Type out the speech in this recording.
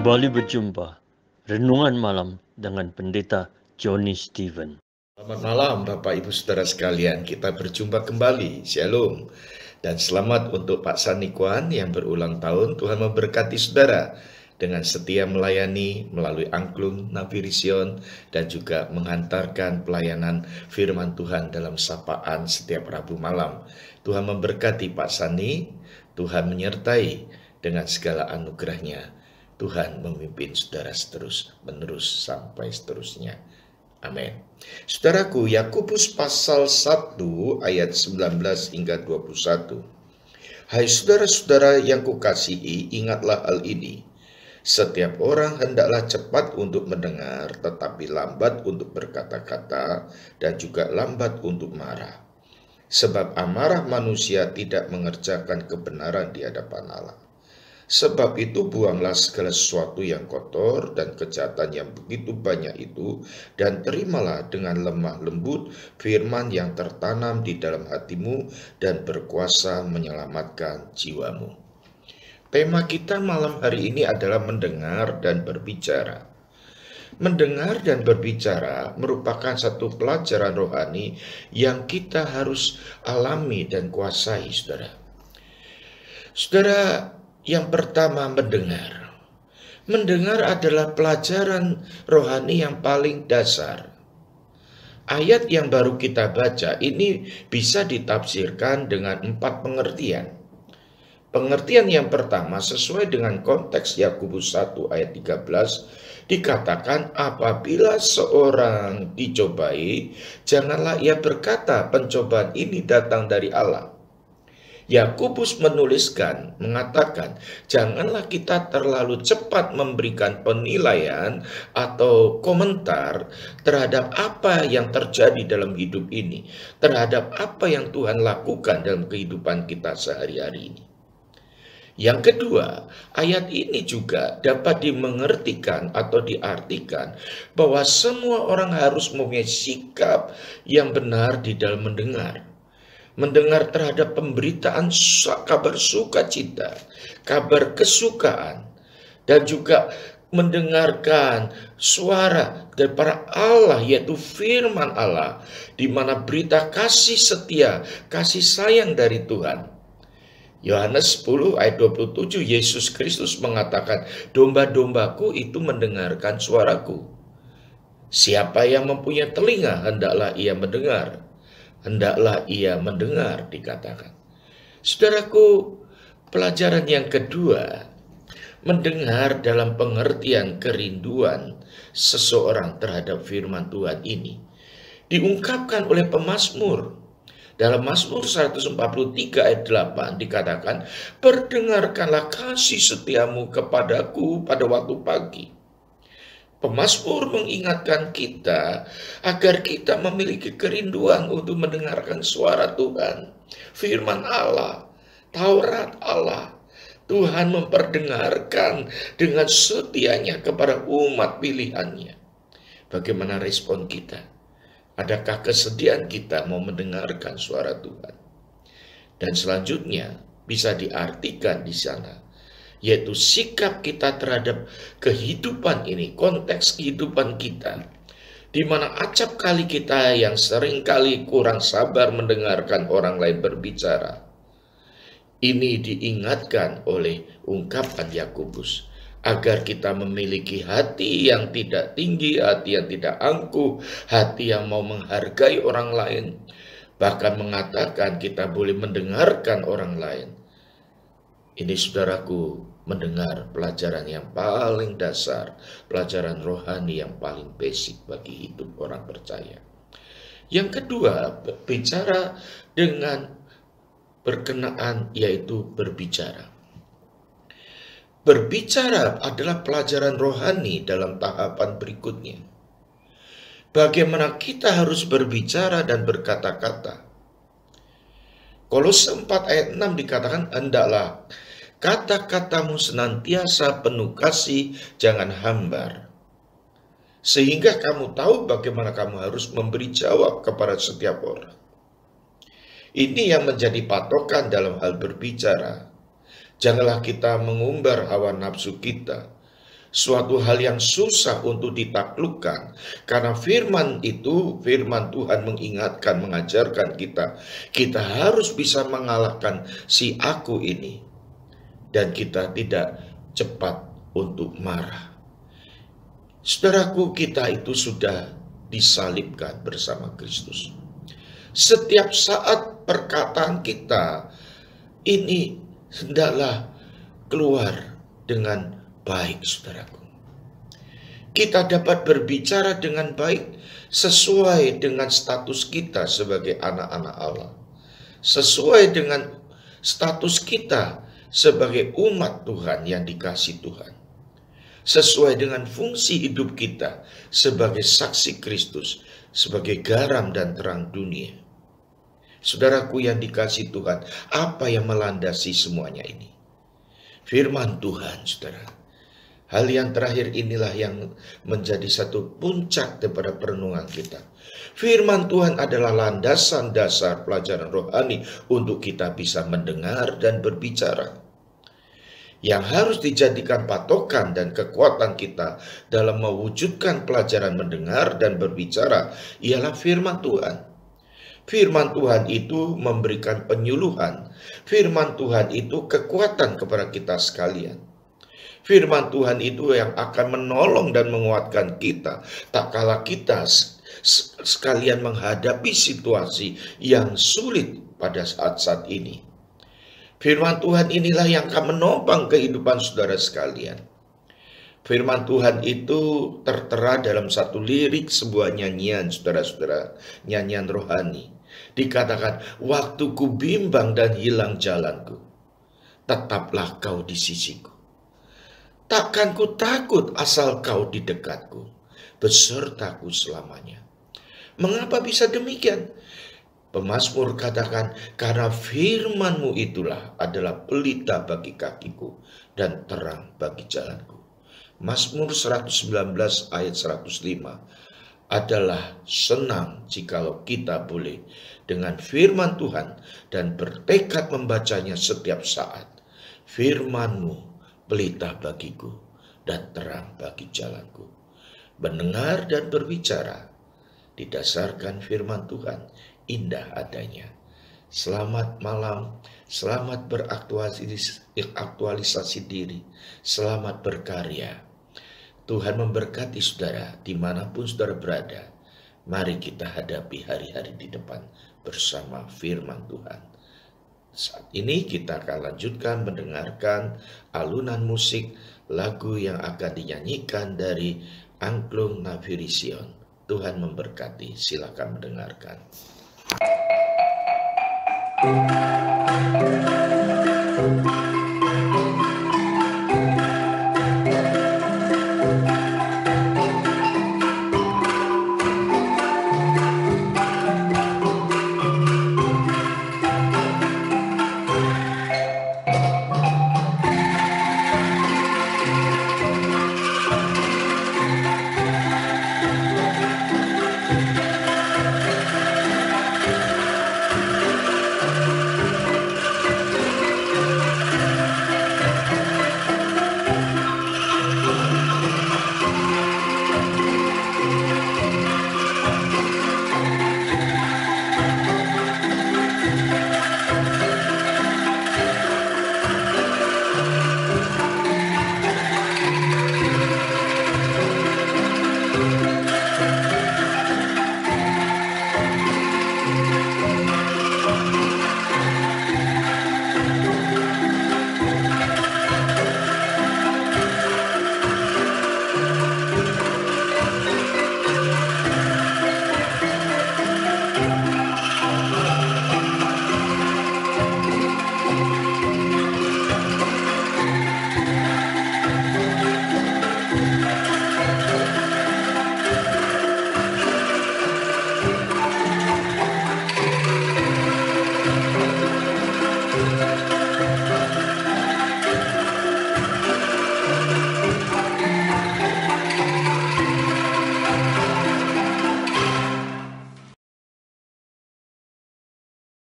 Kembali berjumpa Renungan Malam dengan Pendeta Johnny Stephen. Selamat malam Bapak Ibu Saudara sekalian, kita berjumpa kembali, Shalom. Dan selamat untuk Pak Sanikuan yang berulang tahun. Tuhan memberkati saudara dengan setia melayani melalui angklung Navision dan juga menghantarkan pelayanan firman Tuhan dalam sapaan setiap Rabu malam. Tuhan memberkati Pak Sani, Tuhan menyertai dengan segala anugerahnya. Tuhan memimpin saudara menerus sampai seterusnya. Amin. Saudaraku, Yakobus pasal 1 ayat 19 hingga 21. Hai saudara-saudara yang kukasihi, ingatlah hal ini. Setiap orang hendaklah cepat untuk mendengar, tetapi lambat untuk berkata-kata, dan juga lambat untuk marah. Sebab amarah manusia tidak mengerjakan kebenaran di hadapan Allah. Sebab itu buanglah segala sesuatu yang kotor dan kejahatan yang begitu banyak itu, dan terimalah dengan lemah lembut firman yang tertanam di dalam hatimu dan berkuasa menyelamatkan jiwamu. Tema kita malam hari ini adalah mendengar dan berbicara. Mendengar dan berbicara merupakan satu pelajaran rohani yang kita harus alami dan kuasai, saudara. Saudara, yang pertama, mendengar. Mendengar adalah pelajaran rohani yang paling dasar. Ayat yang baru kita baca ini bisa ditafsirkan dengan 4 pengertian. Pengertian yang pertama sesuai dengan konteks Yakobus 1 ayat 13 dikatakan apabila seorang dicobai, janganlah ia berkata pencobaan ini datang dari Allah. Yakobus mengatakan, janganlah kita terlalu cepat memberikan penilaian atau komentar terhadap apa yang terjadi dalam hidup ini, terhadap apa yang Tuhan lakukan dalam kehidupan kita sehari-hari ini. Yang kedua, ayat ini juga dapat dimengertikan atau diartikan bahwa semua orang harus mempunyai sikap yang benar di dalam mendengar. Mendengar terhadap pemberitaan kabar sukacita, kabar kesukaan, dan juga mendengarkan suara daripada Allah, yaitu firman Allah, di mana berita kasih setia, kasih sayang dari Tuhan. Yohanes 10 ayat 27, Yesus Kristus mengatakan, domba-dombaku itu mendengarkan suaraku. Siapa yang mempunyai telinga, hendaklah ia mendengar. Hendaklah ia mendengar, dikatakan. Saudaraku, pelajaran yang kedua, mendengar dalam pengertian kerinduan seseorang terhadap firman Tuhan ini diungkapkan oleh pemazmur. Dalam Mazmur 143 ayat 8 dikatakan, perdengarkanlah kasih setiamu kepadaku pada waktu pagi. Pemazmur mengingatkan kita agar kita memiliki kerinduan untuk mendengarkan suara Tuhan, firman Allah, Taurat Allah. Tuhan memperdengarkan dengan setianya kepada umat pilihannya. Bagaimana respon kita? Adakah kesediaan kita mau mendengarkan suara Tuhan? Dan selanjutnya bisa diartikan di sana, yaitu sikap kita terhadap kehidupan ini, konteks kehidupan kita, di mana acap kali kita yang seringkali kurang sabar mendengarkan orang lain berbicara. Ini diingatkan oleh ungkapan Yakobus, agar kita memiliki hati yang tidak tinggi, hati yang tidak angkuh, hati yang mau menghargai orang lain, bahkan mengatakan kita boleh mendengarkan orang lain. Ini saudaraku, mendengar pelajaran yang paling dasar, pelajaran rohani yang paling basic bagi hidup orang percaya. Yang kedua, bicara dengan berkenaan, yaitu berbicara. Berbicara adalah pelajaran rohani dalam tahapan berikutnya. Bagaimana kita harus berbicara dan berkata-kata. Kolose 4 ayat 6 dikatakan, hendaklah kata-katamu senantiasa penuh kasih, jangan hambar. Sehingga kamu tahu bagaimana kamu harus memberi jawab kepada setiap orang. Ini yang menjadi patokan dalam hal berbicara. Janganlah kita mengumbar hawa nafsu kita. suatu hal yang susah untuk ditaklukkan. Karena firman itu, firman Tuhan mengingatkan, mengajarkan kita harus bisa mengalahkan si aku ini. Dan kita tidak cepat untuk marah. Saudaraku, kita itu sudah disalibkan bersama Kristus. Setiap saat perkataan kita ini hendaklah keluar dengan baik, saudaraku. Kita dapat berbicara dengan baik sesuai dengan status kita sebagai anak-anak Allah. Sesuai dengan status kita sebagai umat Tuhan yang dikasihi Tuhan. Sesuai dengan fungsi hidup kita sebagai saksi Kristus, sebagai garam dan terang dunia. Saudaraku yang dikasihi Tuhan, apa yang melandasi semuanya ini? Firman Tuhan, saudara. Hal yang terakhir inilah yang menjadi satu puncak daripada perenungan kita. Firman Tuhan adalah landasan dasar pelajaran rohani untuk kita bisa mendengar dan berbicara. Yang harus dijadikan patokan dan kekuatan kita dalam mewujudkan pelajaran mendengar dan berbicara ialah firman Tuhan. Firman Tuhan itu memberikan penyuluhan. Firman Tuhan itu kekuatan kepada kita sekalian. Firman Tuhan itu yang akan menolong dan menguatkan kita tak kala kita sekalian menghadapi situasi yang sulit pada saat-saat ini. Firman Tuhan inilah yang akan menopang kehidupan saudara sekalian. Firman Tuhan itu tertera dalam satu lirik sebuah nyanyian, saudara-saudara, nyanyian rohani. Dikatakan, waktuku bimbang dan hilang jalanku, tetaplah kau di sisiku. Takkan ku takut asal kau di dekatku, besertaku selamanya. Mengapa bisa demikian? Pemazmur katakan, karena firman-Mu itulah adalah pelita bagi kakiku dan terang bagi jalanku. Mazmur 119 ayat 105 adalah senang jikalau kita boleh dengan firman Tuhan dan bertekad membacanya setiap saat. Firman-Mu pelita bagiku dan terang bagi jalanku. Mendengar dan berbicara didasarkan firman Tuhan indah adanya. Selamat malam, selamat beraktualisasi diri, selamat berkarya. Tuhan memberkati saudara dimanapun saudara berada. Mari kita hadapi hari-hari di depan bersama firman Tuhan. Saat ini kita akan lanjutkan mendengarkan alunan musik lagu yang akan dinyanyikan dari Angklung Nafiri Sion. Tuhan memberkati, silakan mendengarkan.